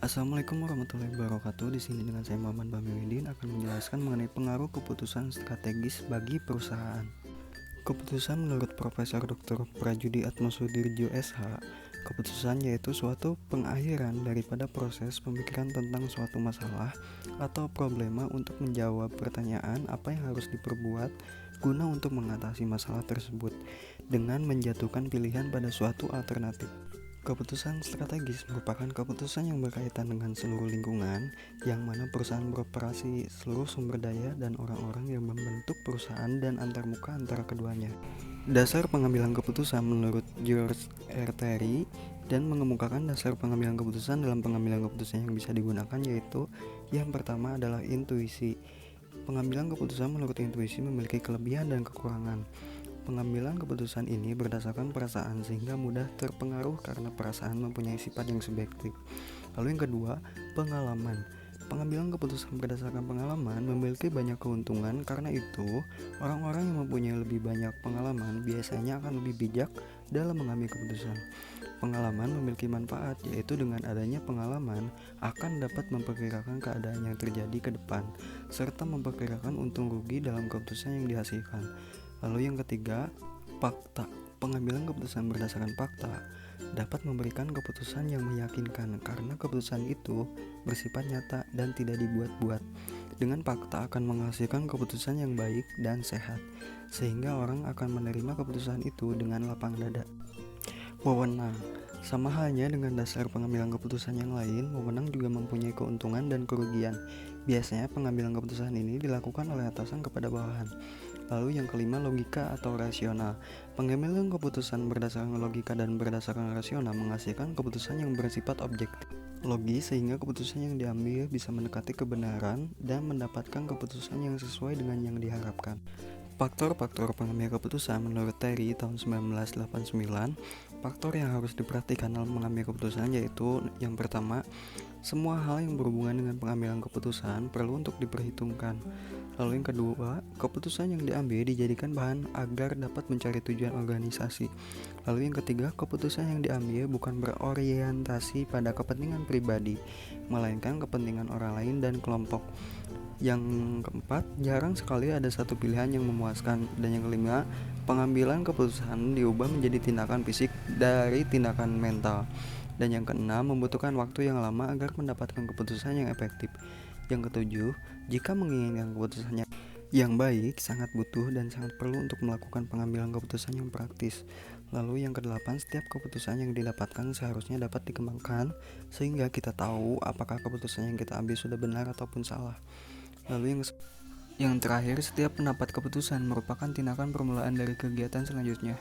Assalamualaikum warahmatullahi wabarakatuh. Di sini dengan saya Muhammad Bamiuddin akan menjelaskan mengenai pengaruh keputusan strategis bagi perusahaan. Keputusan menurut Profesor Dr. Prajudi Atmosudirjo SH, keputusan yaitu suatu pengakhiran daripada proses pemikiran tentang suatu masalah atau problema untuk menjawab pertanyaan apa yang harus diperbuat guna untuk mengatasi masalah tersebut dengan menjatuhkan pilihan pada suatu alternatif. Keputusan strategis merupakan keputusan yang berkaitan dengan seluruh lingkungan, yang mana perusahaan beroperasi, seluruh sumber daya, dan orang-orang yang membentuk perusahaan dan antarmuka antara keduanya. Dasar pengambilan keputusan menurut George R. Terry dan mengemukakan dasar pengambilan keputusan dalam pengambilan keputusan yang bisa digunakan, yaitu yang pertama adalah intuisi. Pengambilan keputusan menurut intuisi memiliki kelebihan dan kekurangan. Pengambilan keputusan ini berdasarkan perasaan sehingga mudah terpengaruh karena perasaan mempunyai sifat yang subjektif. Lalu yang kedua, pengalaman. Pengambilan keputusan berdasarkan pengalaman memiliki banyak keuntungan, karena itu orang-orang yang mempunyai lebih banyak pengalaman biasanya akan lebih bijak dalam mengambil keputusan. Pengalaman memiliki manfaat, yaitu dengan adanya pengalaman akan dapat memperkirakan keadaan yang terjadi ke depan, serta memperkirakan untung rugi dalam keputusan yang dihasilkan. Lalu yang ketiga, fakta. Pengambilan keputusan berdasarkan fakta dapat memberikan keputusan yang meyakinkan karena keputusan itu bersifat nyata dan tidak dibuat-buat. Dengan fakta akan menghasilkan keputusan yang baik dan sehat, sehingga orang akan menerima keputusan itu dengan lapang dada. Wewenang. Sama halnya dengan dasar pengambilan keputusan yang lain, wewenang juga mempunyai keuntungan dan kerugian. Biasanya pengambilan keputusan ini dilakukan oleh atasan kepada bawahan. Lalu yang kelima, logika atau rasional. Pengambilan keputusan berdasarkan logika dan berdasarkan rasional menghasilkan keputusan yang bersifat objektif, logis, sehingga keputusan yang diambil bisa mendekati kebenaran dan mendapatkan keputusan yang sesuai dengan yang diharapkan. Faktor-faktor pengambil keputusan menurut Terry tahun 1989, faktor yang harus diperhatikan dalam mengambil keputusan yaitu yang pertama, semua hal yang berhubungan dengan pengambilan keputusan perlu untuk diperhitungkan. Lalu yang kedua, keputusan yang diambil dijadikan bahan agar dapat mencari tujuan organisasi. Lalu yang ketiga, keputusan yang diambil bukan berorientasi pada kepentingan pribadi, melainkan kepentingan orang lain dan kelompok. Yang keempat, jarang sekali ada satu pilihan yang memuaskan. Dan yang kelima, pengambilan keputusan diubah menjadi tindakan fisik dari tindakan mental. Dan yang keenam, membutuhkan waktu yang lama agar mendapatkan keputusan yang efektif. Yang ketujuh, jika menginginkan keputusannya yang baik, sangat butuh dan sangat perlu untuk melakukan pengambilan keputusan yang praktis. Lalu yang kedelapan, setiap keputusan yang didapatkan seharusnya dapat dikembangkan sehingga kita tahu apakah keputusan yang kita ambil sudah benar ataupun salah. Lalu yang terakhir, setiap pendapat keputusan merupakan tindakan permulaan dari kegiatan selanjutnya.